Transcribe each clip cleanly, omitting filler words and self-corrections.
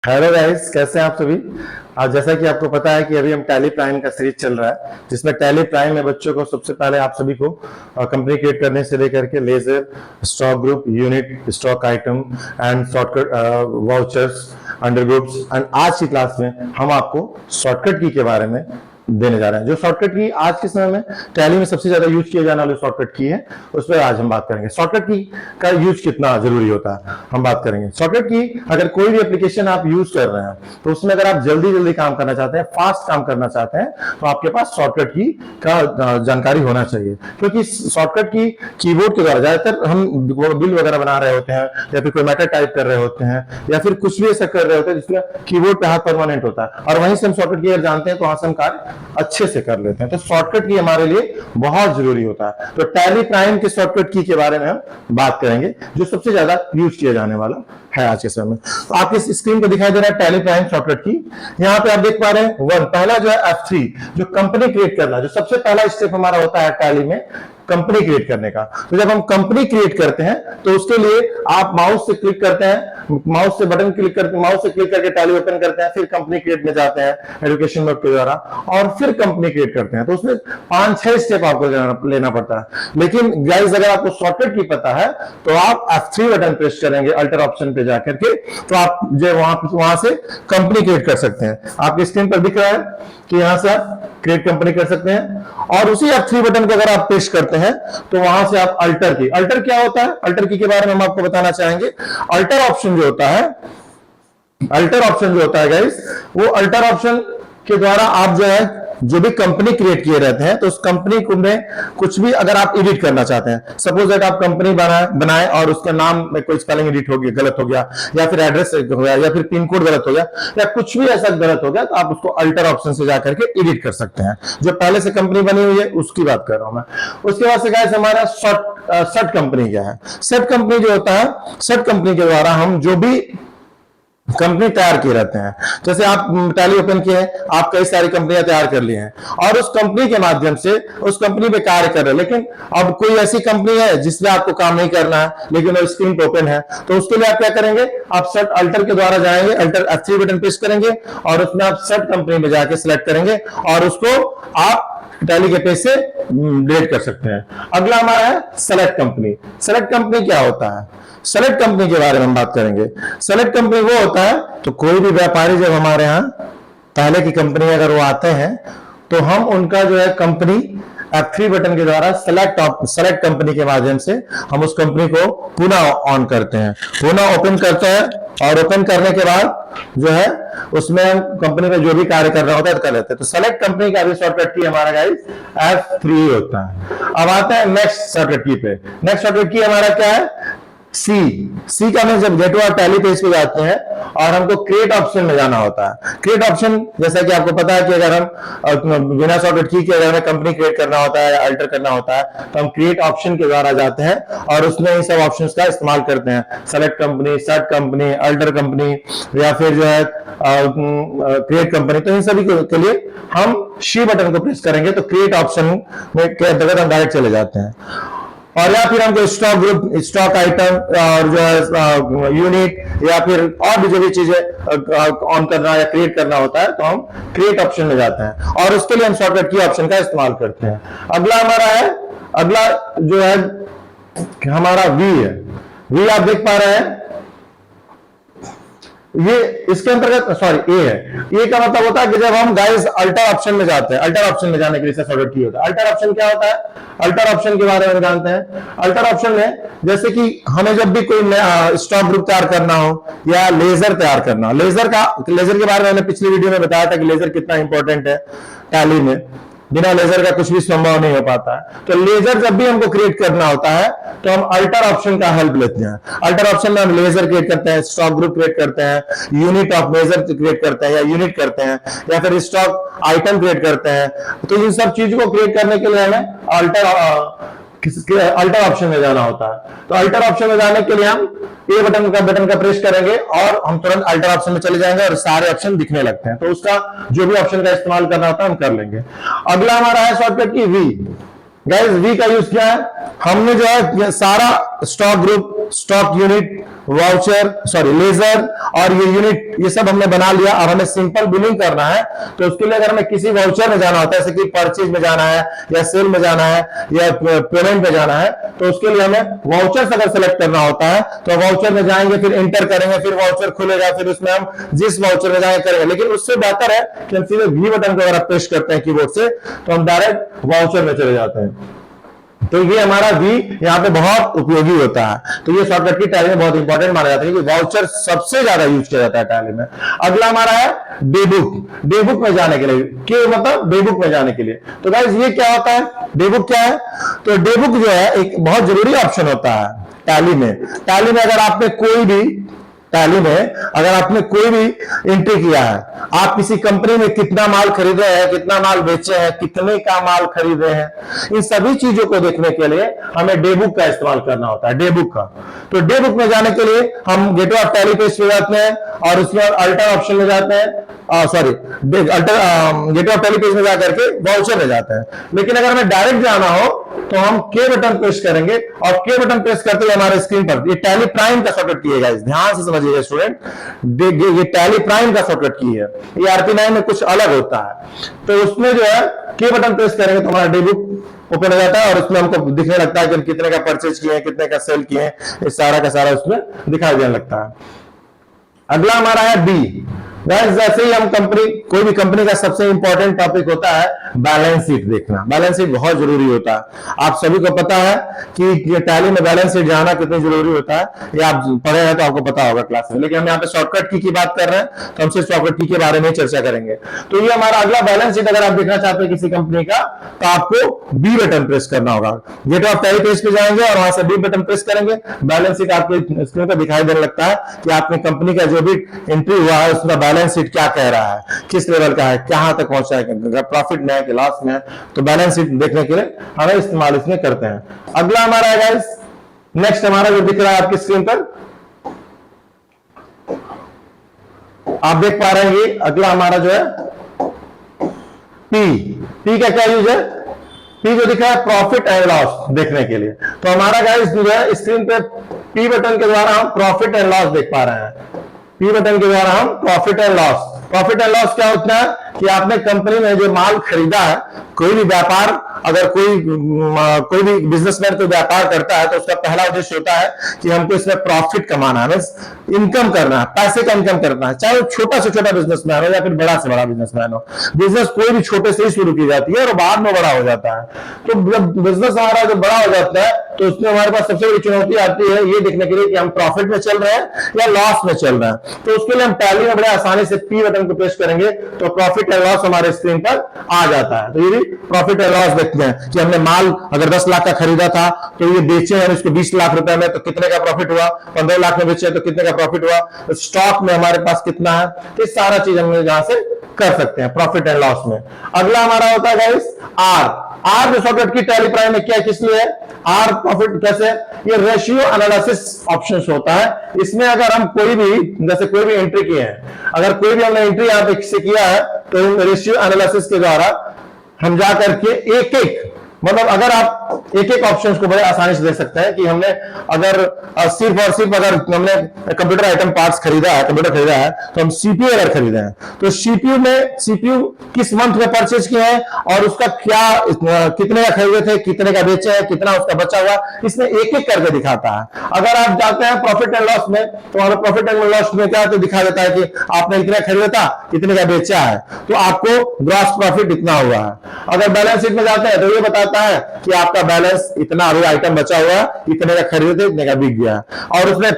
Hello guys, कैसे हैं आप सभी। आज जैसा कि आपको पता है कि अभी हम टैली प्राइम का सीरीज चल रहा है, जिसमें टैली प्राइम में बच्चों को सबसे पहले आप सभी को कंपनी क्रिएट करने से लेकर के ledger, stock group, unit, stock item and shortcut vouchers, under groups and आज की क्लास में हम आपको शॉर्टकट की के बारे में देने जा रहे हैं। जो शॉर्टकट की आज के समय में टैली में सबसे ज्यादा यूज किया जाने वाली शॉर्टकट की है, उस पर आज हम बात करेंगे। शॉर्टकट की का यूज कितना जरूरी होता है, हम बात करेंगे। शॉर्टकट की अगर कोई भी एप्लीकेशन आप यूज कर रहे हैं तो उसमें अगर आप जल्दी जल्दी काम करना चाहते हैं, फास्ट काम करना चाहते हैं, तो आपके पास शॉर्टकट की का जानकारी होना चाहिए। क्योंकि शॉर्टकट की कीबोर्ड के द्वारा ज्यादातर हम बिल वगैरह बना रहे होते हैं, या फिर कोई मैटर टाइप कर रहे होते हैं, या फिर कुछ भी ऐसा कर रहे होते हैं जिसमें कीबोर्ड पे हाथ परमानेंट होता है, और वहीं से हम शॉर्टकट की अगर जानते हैं तो वहां से हम कार्य अच्छे से कर लेते हैं। तो शॉर्टकट की हमारे लिए बहुत जरूरी होता है। तो टैली प्राइम के शॉर्टकट की के बारे में हम बात करेंगे, जो सबसे ज्यादा यूज किया जाने वाला है आज के समय में। तो आपकी स्क्रीन पर दिखाई दे रहा है टैली प्राइम शॉर्टकट की। यहाँ पे आप देख पा रहे हैं पहला जो है F3, जो कंपनी क्रिएट करना, जो सबसे पहला स्टेप हमारा होता है टैली में कंपनी क्रिएट करने का। तो जब हम कंपनी क्रिएट करते हैं तो उसके लिए आप माउस से क्लिक करते हैं, माउस से बटन क्लिक करके, माउस से क्लिक करके टैली ओपन करते हैं, फिर कंपनी क्रिएट में जाते हैं एजुकेशन मोड के द्वारा, और फिर कंपनी क्रिएट करते हैं। तो उसमें 5-6 स्टेप आपको लेना पड़ता है। लेकिन गाइस, अगर आपको शॉर्टकट की पता है तो आप F3 बटन प्रेस करेंगे अल्टर ऑप्शन पे जाकर के, तो आप जो वहां से कंपनी क्रिएट कर सकते हैं। आपकी स्क्रीन पर दिख रहा है कि यहां से आप क्रिएट कंपनी कर सकते हैं, और उसी F3 बटन को अगर आप प्रेस करते हैं तो वहां से आप अल्टर क्या होता है, अल्टर की के बारे में हम आपको बताना चाहेंगे। अल्टर ऑप्शन जो होता है गाइस, वो अल्टर ऑप्शन के द्वारा आप जो है जो भी कंपनी क्रिएट किए रहते हैं, तो उस कंपनी को में कुछ भी अगर आप एडिट करना चाहते हैं, सपोज दैट आप कंपनी बनाए और उसका नाम में कोई स्पेलिंग एडिट हो गया, गलत हो गया, या फिर एड्रेस हो गया, या फिर पिन कोड गलत हो गया, या कुछ भी ऐसा गलत हो गया, तो आप उसको अल्टर ऑप्शन से जाकर के एडिट कर सकते हैं। जो पहले से कंपनी बनी हुई है उसकी बात कर रहा हूं मैं। उसके बाद से गाइस हमारा सेट कंपनी क्या है। सेट कंपनी जो होता है, सेट कंपनी के द्वारा हम जो भी कंपनी तैयार किए रहते हैं, जैसे आप टैली ओपन किए हैं, आप कई सारी कंपनियां तैयार कर ली हैं और उस कंपनी के माध्यम से उस कंपनी पे कार्य कर रहे हैं। लेकिन अब कोई ऐसी कंपनी है जिसमें आपको काम नहीं करना है, लेकिन वो स्क्रीन पे ओपन है, तो उसके लिए आप क्या करेंगे, आप सेट अल्टर के द्वारा जाएंगे, अल्टर F3 बटन प्रेस करेंगे और उसमें आप सेट कंपनी में जाके सिलेक्ट करेंगे और उसको आप टैली के पेज से डिलीट कर सकते हैं। अगला हमारा है सेलेक्ट कंपनी। सेलेक्ट कंपनी क्या होता है, सेलेक्ट कंपनी के बारे में हम बात करेंगे। सेलेक्ट कंपनी वो होता है, तो कोई भी व्यापारी जब हमारे यहाँ पहले की कंपनी अगर वो आते हैं तो हम उनका जो है कंपनी F3 बटन के द्वारा सेलेक्ट कंपनी के माध्यम से हम उस कंपनी को पुनः ऑन करते हैं, पुनः ओपन करते हैं, और ओपन करने के बाद जो है उसमें हम कंपनी में जो भी कार्य कर रहा होता है कर लेते हैं। तो सेलेक्ट कंपनी का भी शॉर्टकट की हमारा गाइस F3 होता है। अब आते हैं नेक्स्ट शॉर्टकट की पे। नेक्स्ट शॉर्टकट की हमारा क्या है, सी का में जब गेट टू टैली पेज पे जाते हैं और हमको क्रिएट ऑप्शन में जाना होता है। क्रिएट ऑप्शन, जैसा कि आपको पता है कि अगर हम बिना शॉर्टकट की के अगर हमें कंपनी क्रिएट करना होता है या अल्टर करना होता है, तो हम क्रिएट ऑप्शन के द्वारा जाते हैं और उसमें इन सब ऑप्शंस का इस्तेमाल करते हैं। Select company, set company, alter company, या फिर जो है क्रिएट कंपनी। तो इन सभी के लिए हम शी बटन को प्रेस करेंगे तो क्रिएट ऑप्शन में के अंतर्गत हम डायरेक्ट चले जाते हैं। और या फिर हमको स्टॉक ग्रुप, स्टॉक आइटम और जो है यूनिट, या फिर और भी जो भी चीजें ऑन करना या क्रिएट करना होता है, तो हम क्रिएट ऑप्शन में जाते हैं और उसके लिए हम शॉर्टकट की ऑप्शन का इस्तेमाल करते हैं। अगला जो है हमारा वी है। वी आप देख पा रहे हैं, ये इसके अंतर्गत ए है। ए का मतलब होता है कि जब हम गाइस अल्टर ऑप्शन में जाते हैं, अल्टर ऑप्शन में जाने के लिए शॉर्टकट की होता है। अल्टर ऑप्शन क्या होता है, अल्टर ऑप्शन के बारे में जानते हैं। अल्टर ऑप्शन में जैसे कि हमें जब भी कोई स्टॉक ग्रुप तैयार करना हो या लेजर तैयार करना हो, लेजर के बारे में मैंने पिछली वीडियो में बताया था कि लेजर कितना इंपॉर्टेंट है टैली में, बिना लेजर का कुछ भी संभव नहीं हो पाता है। तो लेजर जब भी हमको क्रिएट करना होता है तो हम अल्टर ऑप्शन का हेल्प लेते हैं। अल्टर ऑप्शन में हम लेजर क्रिएट करते हैं, स्टॉक ग्रुप क्रिएट करते हैं, यूनिट ऑफ मेजर क्रिएट करते हैं या यूनिट करते हैं, या फिर स्टॉक आइटम क्रिएट करते हैं। तो इन सब चीजों को क्रिएट करने के लिए हमें अल्टर ऑप्शन में जाना होता है। तो अल्टर ऑप्शन में जाने के लिए हम ए बटन का प्रेस करेंगे और हम तुरंत अल्टर ऑप्शन में चले जाएंगे और सारे ऑप्शन दिखने लगते हैं। तो उसका जो भी ऑप्शन का इस्तेमाल करना होता है हम कर लेंगे। अगला हमारा है shortcut key V. Guys, V का यूज क्या है, हमने जो है सारा stock group, stock unit, voucher, ledger और ये यूनिट, ये सब हमने बना लिया। अब हमें सिंपल बिलिंग करना है, तो उसके लिए अगर हमें किसी वाउचर में जाना होता है, जैसे कि परचेज में जाना है या सेल में जाना है या पेमेंट में जाना है, तो उसके लिए हमें वाउचर अगर सेलेक्ट करना होता है तो वाउचर में जाएंगे, फिर एंटर करेंगे, फिर वाउचर खुलेगा, फिर उसमें हम जिस वाउचर में जाएंगे करेंगे। लेकिन उससे बेहतर है कि हम सीधे वी बटन को अगर प्रेस करते हैं कीबोर्ड से तो हम डायरेक्ट वाउचर में चले जाते हैं। तो ये हमारा वी यहाँ पे बहुत उपयोगी होता है। तो ये शॉर्टकट की टैली में बहुत इंपॉर्टेंट माना जाता है कि वाउचर सबसे ज्यादा यूज किया जाता है टैली में। अगला हमारा है डेबुक। डेबुक में जाने के लिए, के मतलब डेबुक में जाने के लिए। तो गाइस ये क्या होता है, डेबुक क्या है? तो डेबुक जो है एक बहुत जरूरी ऑप्शन होता है टैली में। टैली में अगर आपने कोई भी टैली में अगर आपने कोई भी एंट्री किया है, आप किसी कंपनी में कितना माल खरीदे हैं, कितना माल बेचे हैं, कितने का माल खरीदे हैं, इन सभी चीजों को देखने के लिए हमें डेबुक का इस्तेमाल करना होता है, डेबुक का। तो डेबुक में जाने के लिए हम गेटवे ऑफ टैली पेज पे जाते हैं और उसके बाद अल्टर ऑप्शन में जाते हैं, sorry gateway of tally page में जाकर के वाउचर में जाते हैं। लेकिन अगर हमें डायरेक्ट जाना हो तो हम के बटन प्रेस करेंगे और के बटन प्रेस करते हुए हमारे स्क्रीन पर ये टैली प्राइम का शॉर्टकट की है। ध्यान से समझिएगा स्टूडेंट, ये टैली प्राइम का शॉर्टकट की है। ये RP9 में कुछ अलग होता है। तो उसमें जो है के बटन प्रेस करेंगे तो हमारा डेबुक ओपन हो जाता है और उसमें हमको दिखने लगता है कि हम कितने का परचेज किए हैं, कितने का सेल किए हैं, ये सारा का सारा उसमें दिखाई देने लगता है। अगला हमारा है बी। जैसे ही हम कोई भी कंपनी का सबसे इंपॉर्टेंट टॉपिक होता है बैलेंस शीट देखना। बैलेंस शीट बहुत जरूरी होता है। आप सभी को पता है कि टैली में बैलेंस शीट जाना कितनी जरूरी होता है, ये आप पढ़े हैं तो आपको पता होगा क्लास में। लेकिन हम यहाँ पे शॉर्टकट की बात कर रहे हैं तो हम सिर्फ शॉर्टकट की के बारे में चर्चा करेंगे। तो ये हमारा अगला बैलेंस शीट अगर आप देखना चाहते हैं किसी कंपनी का तो आपको बी बटन प्रेस करना होगा। गेटवे ऑफ टैली पेज पे जाएंगे और वहां से बी बटन प्रेस करेंगे, बैलेंस शीट आपको स्क्रीन पर दिखाई देने लगता है कि आपने कंपनी का जो भी एंट्री हुआ है उसका बैलेंस शीट क्या कह रहा है, किस लेवल का है, कहां तक पहुंचा है, प्रॉफिट में है कि लॉस में है। तो बैलेंस शीट देखने के लिए हमें इस्तेमाल इसमें करते हैं। अगला हमारा है गाइस, नेक्स्ट हमारा जो दिख रहा है आपकी स्क्रीन पर आप देख पा रहे हैं, ये अगला हमारा जो है पी का क्या यूज है? पी जो दिख रहा है प्रॉफिट एंड लॉस देखने के लिए। तो हमारा गाइस जो है स्क्रीन पे पी बटन के द्वारा हम प्रॉफिट एंड लॉस देख पा रहे हैं। पी बटन के द्वारा हम प्रॉफिट एंड लॉस क्या होता है कि आपने कंपनी में जो माल खरीदा है, कोई भी व्यापार, अगर कोई भी बिजनेसमैन कोई व्यापार करता है तो उसका पहला उद्देश्य होता है कि हमको इसमें प्रॉफिट कमाना है, इनकम करना है, पैसे का इनकम करना है। चाहे वो छोटा से छोटा बिजनेसमैन हो या फिर बड़ा से बड़ा बिजनेसमैन हो, बिजनेस कोई भी छोटे से ही शुरू की जाती है और बाद में बड़ा हो जाता है। तो जब बिजनेस हमारा जब बड़ा हो जाता है तो उसमें हमारे पास सबसे बड़ी चुनौती आती है ये देखने के लिए कि हम प्रॉफिट में चल रहे हैं या लॉस में चल रहे हैं। तो उसके लिए हम टैली में बड़े आसानी से पी बटन को प्रेस करेंगे तो प्रॉफिट एंड लॉस हमारे स्क्रीन पर आ जाता है। तो ये भी प्रॉफिट एंड लॉस देखते हैं कि हमने माल अगर 10 लाख का खरीदा था तो ये बेचे हैं इसको 20 लाख रुपए में, तो कितने का प्रॉफिट हुआ, 15 लाख में बेचे तो कितने का प्रॉफिट हुआ, तो स्टॉक में हमारे पास कितना है, तो सारा चीज हम यहां से कर सकते हैं प्रॉफिट एंड लॉस में। अगला हमारा होता है गाइस आर जो शॉर्टकट की टैली प्राइम में क्या है, किस लिए आर प्रॉफिट कैसे? ये रेशियो एनालिसिस ऑप्शन होता है। इसमें अगर हम कोई भी जैसे कोई भी एंट्री किए हैं, अगर कोई भी हमने एंट्री यहां पे से किया है तो रेशियो एनालिसिस के द्वारा हम जा करके एक मतलब अगर आप एक ऑप्शंस को बड़े आसानी से देख सकते हैं कि हमने अगर सिर्फ और सिर्फ अगर हमने कंप्यूटर आइटम पार्ट्स खरीदा है, कंप्यूटर खरीदा है, तो हम सीपीयू अगर खरीदे हैं तो सीपीयू किस मंथ में परचेज किए हैं और उसका क्या कितने का खरीदे थे, कितने का बेचे हैं, कितना उसका बचा हुआ, इसमें एक करके दिखाता है। अगर आप जाते हैं प्रॉफिट एंड लॉस में तो हमें प्रॉफिट एंड लॉस में क्या तो दिखा देता है कि आपने इतना खरीदा था, कितने का बेचा है, तो आपको ग्रॉस प्रॉफिट इतना हुआ है। अगर बैलेंस शीट में जाते हैं तो ये बताता है कि आपका बैलेंस इतना अभी आइटम बचा हुआ है, इतने का खरीदे इतने का बिक गया और उसमें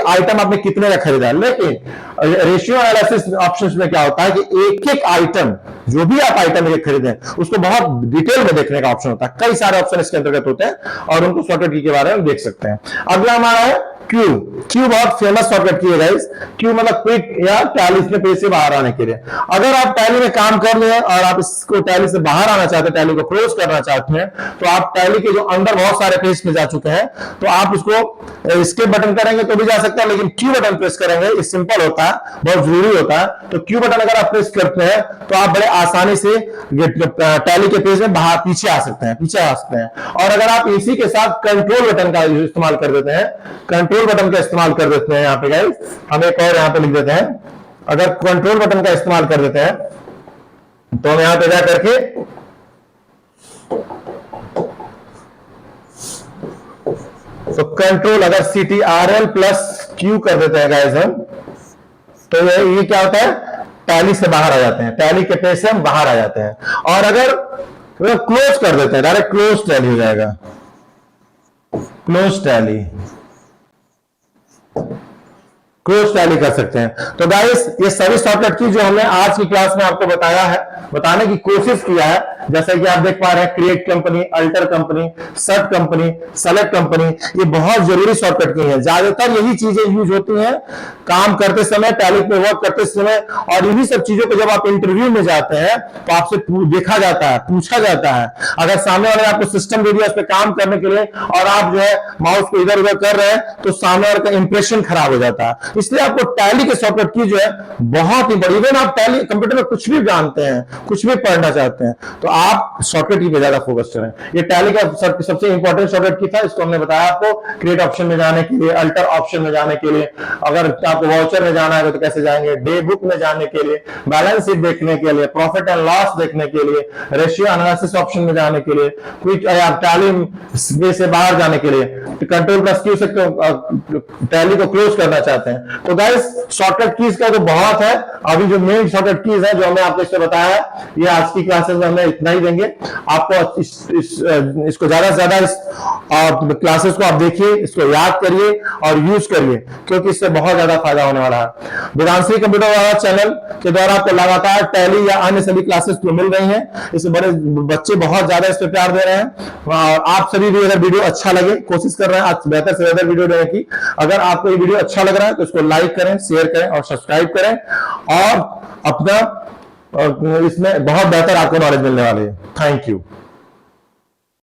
आइटम आपने कितने का खरीदा। लेकिन रेशियो एनालिसिस ऑप्शंस में क्या होता है कि एक आइटम जो भी आप आइटम एक खरीदें उसको बहुत डिटेल में देखने का ऑप्शन होता है। कई सारे ऑप्शन इसके अंतर्गत होते हैं और उनको शॉर्टकट की के बारे में देख सकते हैं। अगला हमारा है क्यू बहुत फेमस शॉर्टकट की है गाइस। क्यू मतलब क्विक या टैली में पेज से बाहर आने के लिए। अगर आप टैली में काम कर रहे हैं और आप इसको टैली से बाहर आना चाहते हैं, टैली को क्लोज करना चाहते हैं, तो आप टैली के जो अंदर बहुत सारे पेज में जा चुके हैं तो आप उसको स्केप बटन करेंगे तो भी जा सकते हैं, लेकिन क्यू बटन प्रेस करेंगे, ये सिंपल होता है, बहुत जरूरी होता है। तो क्यू बटन अगर आप प्रेस करते हैं तो आप बड़े आसानी से टैली के पेज में बाहर पीछे आ सकते हैं, और अगर आप इसी के साथ कंट्रोल बटन का इस्तेमाल कर देते हैं, कंट्रोल कंट्रोल बटन का इस्तेमाल कर देते हैं यहाँ पे गाइस, हम एक और यहाँ पे लिख देते हैं, अगर कंट्रोल बटन का इस्तेमाल कर देते हैं तो हम यहां पे जा करके तो कंट्रोल अगर CTRL प्लस Q कर देते हैं गाइस हम, तो ये क्या होता है, टैली से बाहर आ जाते हैं, टैली के पेज से हम बाहर आ जाते हैं। और अगर क्लोज कर देते हैं, डायरेक्ट क्लोज टैली हो जाएगा, क्लोज टैली, क्लोज टैली कर सकते हैं। तो गाइस ये सभी शॉर्टकट की जो हमने आज की क्लास में आपको बताया है, बताने की कोशिश किया है, जैसे कि आप देख पा रहे हैं, क्रिएट कंपनी, अल्टर कंपनी, सर्ट कंपनी, सेलेक्ट कंपनी, ये बहुत जरूरी शॉर्टकट की है। ज्यादातर यही चीजें यूज होती हैं काम करते समय, टैली पे वर्क करते समय, और इन्हीं सब चीजों को जब आप इंटरव्यू में जाते हैं तो आपसे देखा जाता है, पूछा जाता है। अगर सामने वाले आपको सिस्टम दे दिया उस पर काम करने के लिए और आप जो है माउस को इधर उधर कर रहे हैं, तो सामने वाले का इंप्रेशन खराब हो जाता है। इसलिए आपको टैली के शॉर्टकट की जो है बहुत ही बड़ी, इवन आप टैली कंप्यूटर में कुछ भी जानते हैं, कुछ भी पढ़ना चाहते हैं, तो आप शॉर्टकट की पे ज्यादा फोकस करें। ये टैली का सबसे इंपॉर्टेंट शॉर्टकट की था, इसको हमने बताया आपको, क्रिएट ऑप्शन में जाने के लिए, अल्टर ऑप्शन में जाने के लिए, अगर आपको वाउचर में जाना है तो कैसे जाएंगे, डे बुक में जाने के लिए, बैलेंस शीट देखने के लिए, प्रॉफिट एंड लॉस देखने के लिए, रेशियो एनालिसिस ऑप्शन में जाने के लिए, क्विक टैली से बाहर जाने के लिए, कंट्रोल प्लस क्यू से टैली को क्लोज करना चाहते हैं। तो गाइस शॉर्टकट कीज का तो बहुत है, अभी जो मेन शॉर्टकट कीज है जो हमने आपको इससे बताया है, ये आज की क्लासेस में हमें इतना ही देंगे। आपको इसको ज्यादा से ज्यादा क्लासेस को आप देखिए, इसको याद करिए और यूज करिए, क्योंकि इससे बहुत ज्यादा फायदा होने वाला है। वेदांशी कंप्यूटर वाला चैनल के द्वारा आपको लगातार टैली या अन्य सभी क्लासेस तो मिल रही हैं, इससे बड़े बच्चे बहुत ज्यादा इस पर प्यार दे रहे हैं। और आप सभी भी अगर वीडियो अच्छा लगे, कोशिश कर रहे हैं आज बेहतर से बेहतर वीडियो देने की। अगर आपको ये वीडियो अच्छा लग रहा है तो इसको लाइक करें, शेयर करें और सब्सक्राइब करें, और अपना इसमें बहुत बेहतर आपको नॉलेज मिलने वाली है। Thank you.